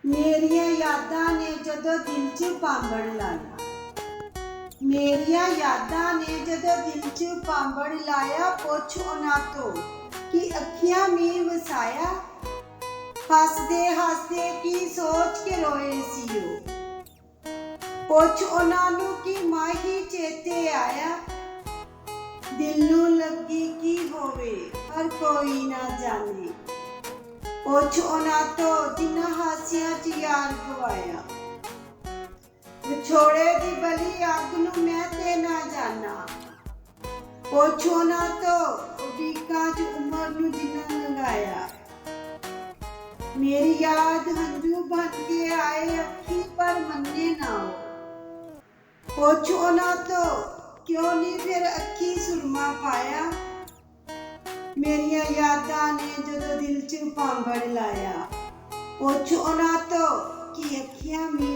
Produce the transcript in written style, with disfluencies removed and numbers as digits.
ਮੇਰੀਆਂ ਯਾਦਾਂ ਨੇ ਜਦੋਂ ਦਿਲ 'ਚ ਪਾਂਬੜ ਲਾਇਆ। ਮੇਰੀਆਂ ਯਾਦਾਂ ਨੇ ਜਦੋਂ ਦਿਲ 'ਚ ਪਾਂਬੜ ਲਾਇਆ। ਪੁੱਛ ਉਹਨਾਂ ਤੋਂ ਕਿ ਅੱਖੀਆਂ ਮੀਂਹ ਵਸਾਇਆ। ਹੱਸਦੇ ਹੱਸਦੇ ਕੀ ਸੋਚ ਕੇ ਰੋਏ ਸੀ ਉਹ। ਪੁੱਛ ਉਹਨਾਂ ਨੂੰ ਕਿ ਮਾਹੀ ਚੇਤੇ ਆਇਆ। ਦਿਲ ਨੂੰ ਲੱਗੀ ਕੀ ਹੋਵੇ ਹਰ ਕੋਈ ਨਾ ਜਾਣੇ। ਪੁੱਛ ਉਹਨਾਂ ਤੋਂ ਜਿਨ੍ਹਾਂ ਹਾਸਿਆਂ 'ਚ ਯਾਰ ਗਵਾਇਆ। ਵਿਛੋੜੇ ਦੀ ਬਲੀ ਅੱਗ ਨੂੰ ਮੈਂ ਤੇ ਨਾ ਜਾਣਾ। ਪੁੱਛ ਉਹਨਾਂ ਤੋਂ ਉਡੀਕਾਂ 'ਚ ਉਮਰ ਨੂੰ ਜਿਨ੍ਹਾਂ ਲੰਘਾਇਆ। ਮੇਰੀ ਯਾਦ ਹੰਝੂ ਬਣ ਕੇ ਆਏ ਅੱਖੀ ਪਰ ਮੰਨੇ ਨਾ ਉਹ। ਪੁੱਛ ਉਹਨਾਂ ਤੋਂ ਕਿਉਂ ਨਹੀਂ ਫਿਰ ਅੱਖੀ ਸੁਰਮਾ ਪਾਇਆ। ਮੇਰੀਆਂ ਯਾਦਾਂ ਨੇ ਜਦੋਂ ਦਿਲ 'ਚ ਪਾਂਬੜ ਲਾਇਆ। ਪੁੱਛ ਉਹਨਾਂ ਤੋਂ ਕਿ ਅੱਖੀਆਂ ਮੀਂਹ